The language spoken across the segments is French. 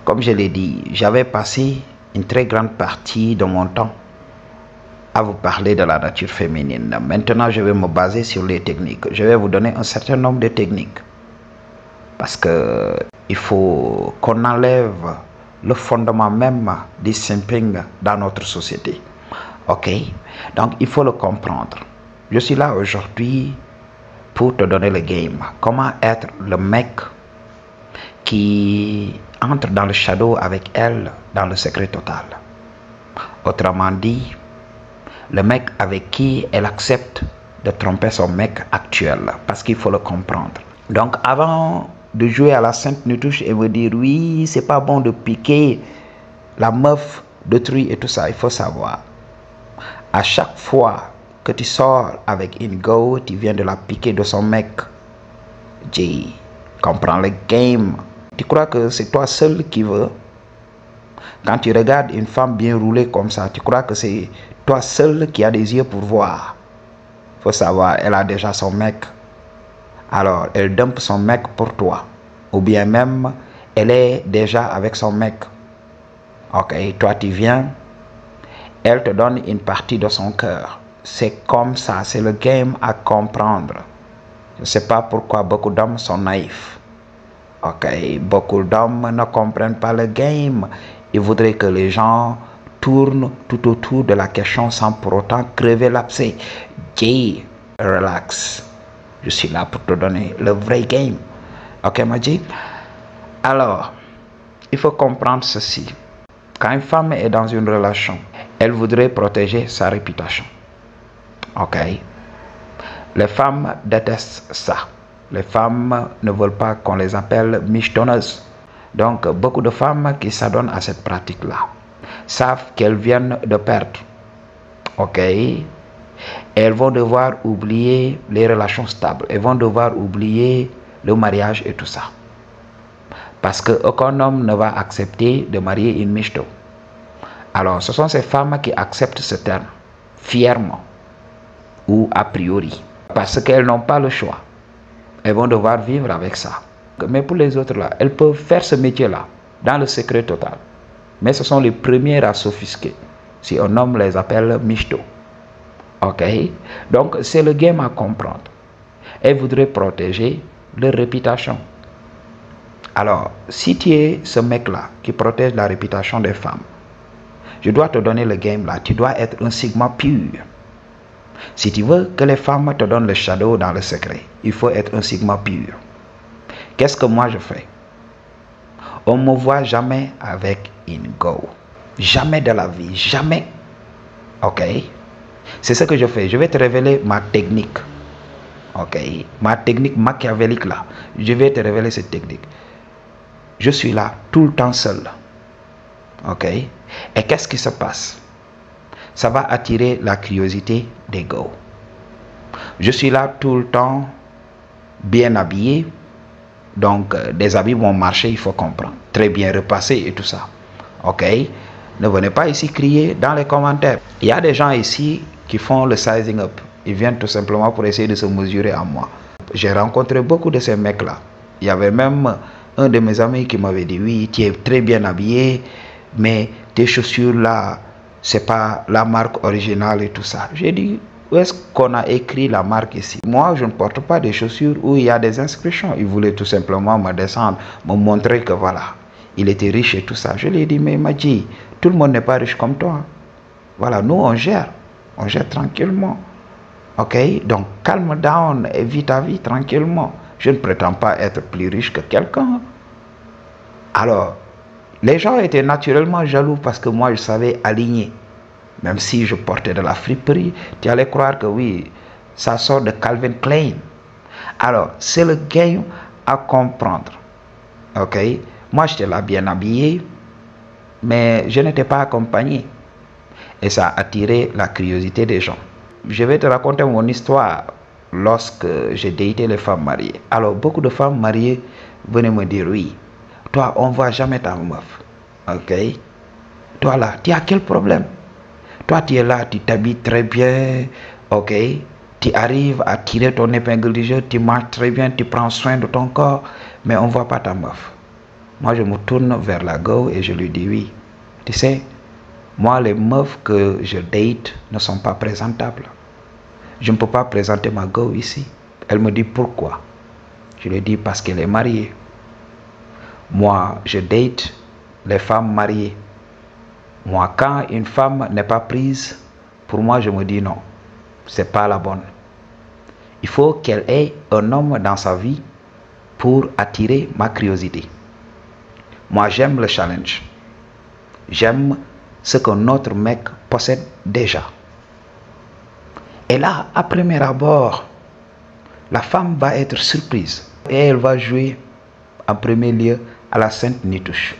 Comme je l'ai dit, j'avais passé une très grande partie de mon temps à vous parler de la nature féminine. Maintenant, je vais me baser sur les techniques. Je vais vous donner un certain nombre de techniques. Parce que il faut qu'on enlève le fondement même du simping dans notre société. Ok? Donc, il faut le comprendre. Je suis là aujourd'hui pour te donner le game. Comment être le mec qui entre dans le shadow avec elle dans le secret total. Autrement dit, le mec avec qui elle accepte de tromper son mec actuel, parce qu'il faut le comprendre. Donc avant de jouer à la sainte nitouche et me dire oui, c'est pas bon de piquer la meuf d'autrui et tout ça, il faut savoir, à chaque fois que tu sors avec une go, tu viens de la piquer de son mec. J, comprends le game. Tu crois que c'est toi seul qui veux? Quand tu regardes une femme bien roulée comme ça, tu crois que c'est toi seul qui as des yeux pour voir? Faut savoir, elle a déjà son mec. Alors, elle dumpe son mec pour toi. Ou bien même, elle est déjà avec son mec. Ok, toi tu viens, elle te donne une partie de son cœur. C'est comme ça, c'est le game à comprendre. Je ne sais pas pourquoi beaucoup d'hommes sont naïfs. Ok, beaucoup d'hommes ne comprennent pas le game. Ils voudraient que les gens tournent tout autour de la question sans pour autant crever l'abcès. Jay, relax. Je suis là pour te donner le vrai game. Ok, Maji? Alors, il faut comprendre ceci. Quand une femme est dans une relation, elle voudrait protéger sa réputation. Ok? Les femmes détestent ça. Les femmes ne veulent pas qu'on les appelle michetonneuses. Donc, beaucoup de femmes qui s'adonnent à cette pratique-là savent qu'elles viennent de perdre. Ok? Elles vont devoir oublier les relations stables. Elles vont devoir oublier le mariage et tout ça. Parce qu'aucun homme ne va accepter de marier une michto. Alors, ce sont ces femmes qui acceptent ce terme fièrement ou a priori. Parce qu'elles n'ont pas le choix. Elles vont devoir vivre avec ça. Mais pour les autres là, elles peuvent faire ce métier-là dans le secret total. Mais ce sont les premières à s'offusquer si un homme les appelle michto. Ok? Donc c'est le game à comprendre. Elles voudraient protéger leur réputation. Alors, si tu es ce mec-là qui protège la réputation des femmes, je dois te donner le game là. Tu dois être un sigma pur. Si tu veux que les femmes te donnent le shadow dans le secret, il faut être un sigma pur. Qu'est-ce que moi je fais? On ne me voit jamais avec une go. Jamais de la vie. Jamais. Ok? C'est ce que je fais. Je vais te révéler ma technique. Ok? Ma technique machiavélique là. Je vais te révéler cette technique. Je suis là tout le temps seul. Ok? Et qu'est-ce qui se passe? Ça va attirer la curiosité des go. Je suis là tout le temps bien habillé. Donc, des habits vont marcher, il faut comprendre. Très bien repassé et tout ça. Ok? Ne venez pas ici crier dans les commentaires. Il y a des gens ici qui font le sizing up. Ils viennent tout simplement pour essayer de se mesurer à moi. J'ai rencontré beaucoup de ces mecs-là. Il y avait même un de mes amis qui m'avait dit, oui, tu es très bien habillé, mais tes chaussures là, c'est pas la marque originale et tout ça. J'ai dit, où est-ce qu'on a écrit la marque ici? Moi, je ne porte pas des chaussures où il y a des inscriptions. Il voulait tout simplement me descendre, me montrer que voilà, il était riche et tout ça. Je lui ai dit, mais il m'a dit, tout le monde n'est pas riche comme toi. Voilà, nous on gère tranquillement. Ok? Donc, calme down et vis ta vie tranquillement. Je ne prétends pas être plus riche que quelqu'un. Alors, les gens étaient naturellement jaloux parce que moi je savais aligner. Même si je portais de la friperie, tu allais croire que oui, ça sort de Calvin Klein. Alors, c'est le game à comprendre. Ok? Moi, j'étais là bien habillé, mais je n'étais pas accompagné. Et ça a attiré la curiosité des gens. Je vais te raconter mon histoire lorsque j'ai daté les femmes mariées. Alors, beaucoup de femmes mariées venaient me dire, oui, toi, on ne voit jamais ta meuf. Ok? Toi là, tu as quel problème? Toi, tu es là, tu t'habilles très bien, ok? Tu arrives à tirer ton épingle du jeu, tu marches très bien, tu prends soin de ton corps, mais on ne voit pas ta meuf. Moi, je me tourne vers la go et je lui dis oui. Tu sais, moi, les meufs que je date ne sont pas présentables. Je ne peux pas présenter ma go ici. Elle me dit pourquoi. Je lui dis parce qu'elle est mariée. Moi, je date les femmes mariées. Moi, quand une femme n'est pas prise, pour moi, je me dis non, c'est pas la bonne. Il faut qu'elle ait un homme dans sa vie pour attirer ma curiosité. Moi, j'aime le challenge. J'aime ce qu'un autre mec possède déjà. Et là, à premier abord, la femme va être surprise. Et elle va jouer en premier lieu à la sainte nitouche.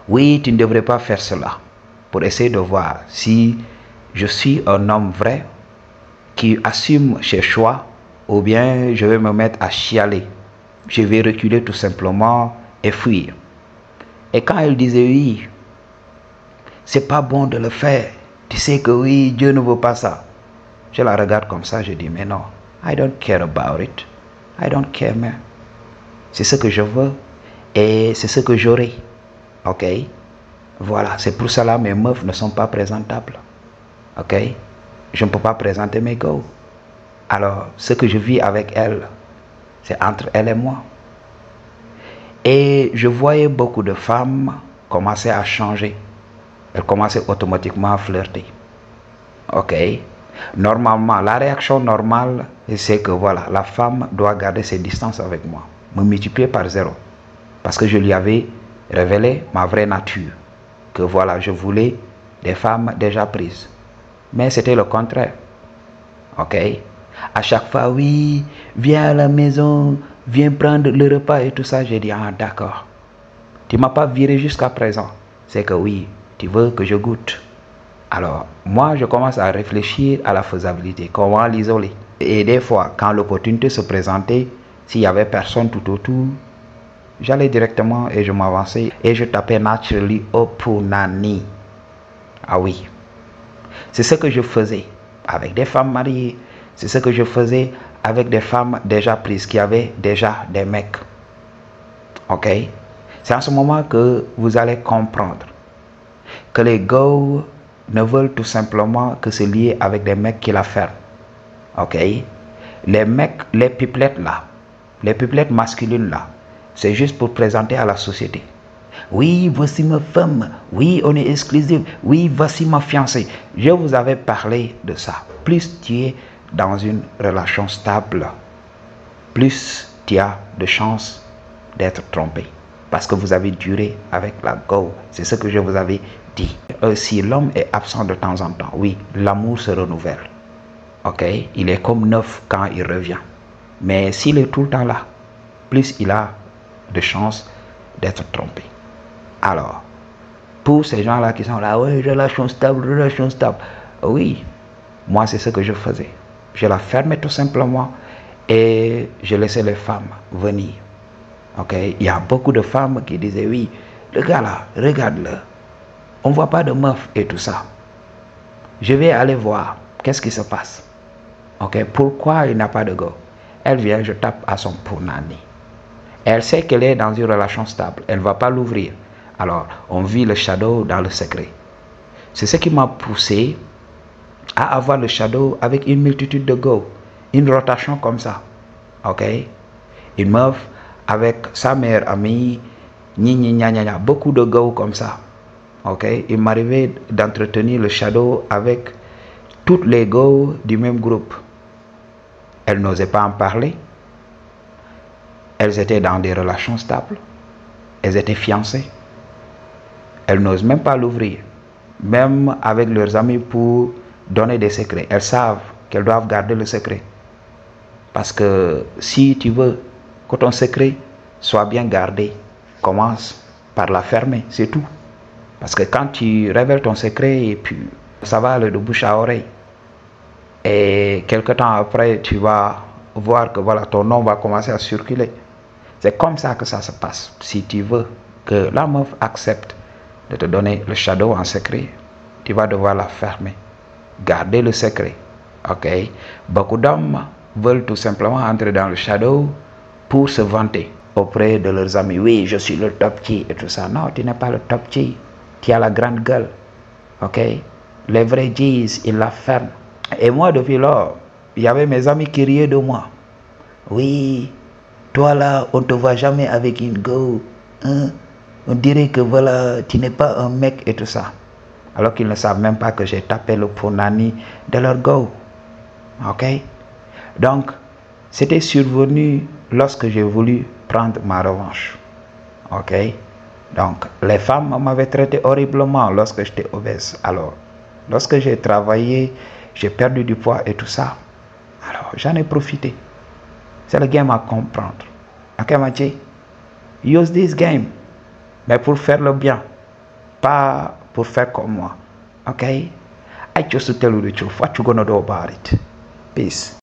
Oui, tu ne devrais pas faire cela. Pour essayer de voir si je suis un homme vrai qui assume ses choix ou bien je vais me mettre à chialer. Je vais reculer tout simplement et fuir. Et quand elle disait oui, c'est pas bon de le faire. Tu sais que oui, Dieu ne veut pas ça. Je la regarde comme ça, je dis mais non, I don't care about it. I don't care, man. C'est ce que je veux et c'est ce que j'aurai. Ok? Voilà, c'est pour cela mes meufs ne sont pas présentables. Ok? Je ne peux pas présenter mes go. Alors, ce que je vis avec elle, c'est entre elle et moi. Et je voyais beaucoup de femmes commencer à changer. Elles commençaient automatiquement à flirter. Ok? Normalement, la réaction normale, c'est que voilà, la femme doit garder ses distances avec moi, me multiplier par 0. Parce que je lui avais révélé ma vraie nature. Que voilà, je voulais des femmes déjà prises. Mais c'était le contraire. Ok? À chaque fois, oui, viens à la maison, viens prendre le repas et tout ça. J'ai dit, ah d'accord. Tu ne m'as pas viré jusqu'à présent. C'est que oui, tu veux que je goûte. Alors, moi, je commence à réfléchir à la faisabilité, comment l'isoler. Et des fois, quand l'opportunité se présentait, s'il n'y avait personne tout autour, j'allais directement et je m'avançais et je tapais naturally Opunani. Ah oui. C'est ce que je faisais avec des femmes mariées. C'est ce que je faisais avec des femmes déjà prises, qui avaient déjà des mecs. Ok? C'est en ce moment que vous allez comprendre que les go ne veulent tout simplement que se lier avec des mecs qui la ferment. Ok? Les mecs, les pipelettes là, les pipelettes masculines là, c'est juste pour présenter à la société. Oui, voici ma femme. Oui, on est exclusif. Oui, voici ma fiancée. Je vous avais parlé de ça. Plus tu es dans une relation stable, plus tu as de chances d'être trompé. Parce que vous avez duré avec la go. C'est ce que je vous avais dit. Si l'homme est absent de temps en temps, oui, l'amour se renouvelle. Ok? Il est comme neuf quand il revient. Mais s'il est tout le temps là, plus il a de chances d'être trompé. Alors, pour ces gens-là qui sont là, oui, relation stable, oui, moi c'est ce que je faisais. Je la fermais tout simplement et je laissais les femmes venir. Ok, il y a beaucoup de femmes qui disaient, oui, le gars là, regarde-le, on ne voit pas de meuf et tout ça. Je vais aller voir, qu'est-ce qui se passe. Ok, pourquoi il n'a pas de go? Elle vient, je tape à son punani. Elle sait qu'elle est dans une relation stable, elle ne va pas l'ouvrir. Alors, on vit le shadow dans le secret. C'est ce qui m'a poussé à avoir le shadow avec une multitude de go. Une rotation comme ça. Ok? Une meuf avec sa meilleure amie, beaucoup de go comme ça. Ok? Il m'arrivait d'entretenir le shadow avec toutes les go du même groupe. Elles n'osaient pas en parler. Elles étaient dans des relations stables. Elles étaient fiancées. Elles n'osent même pas l'ouvrir. Même avec leurs amis pour donner des secrets. Elles savent qu'elles doivent garder le secret. Parce que si tu veux que ton secret soit bien gardé, commence par la fermer, c'est tout. Parce que quand tu révèles ton secret, et puis ça va aller de bouche à oreille. Et quelque temps après, tu vas voir que voilà, ton nom va commencer à circuler. C'est comme ça que ça se passe. Si tu veux que la meuf accepte de te donner le shadow en secret, tu vas devoir la fermer. Garder le secret. Ok? Beaucoup d'hommes veulent tout simplement entrer dans le shadow pour se vanter. auprès de leurs amis. Oui, je suis le top G et tout ça. Non, tu n'es pas le top G. Tu as la grande gueule. Ok? Les vrais G's, ils la ferment. Et moi, depuis lors, il y avait mes amis qui riaient de moi. Oui, toi là, on ne te voit jamais avec une go. Hein? On dirait que voilà, tu n'es pas un mec et tout ça. Alors qu'ils ne savent même pas que j'ai tapé le punani de leur go. Ok? Donc, c'était survenu lorsque j'ai voulu prendre ma revanche. Ok? Donc, les femmes m'avaient traité horriblement lorsque j'étais obèse. Alors, lorsque j'ai travaillé, j'ai perdu du poids et tout ça. Alors, j'en ai profité. C'est le game à comprendre. Ok, Mathieu? Use this game. Mais pour faire le bien. Pas pour faire comme moi. Ok? I just tell you the truth. What you gonna do about it? Peace.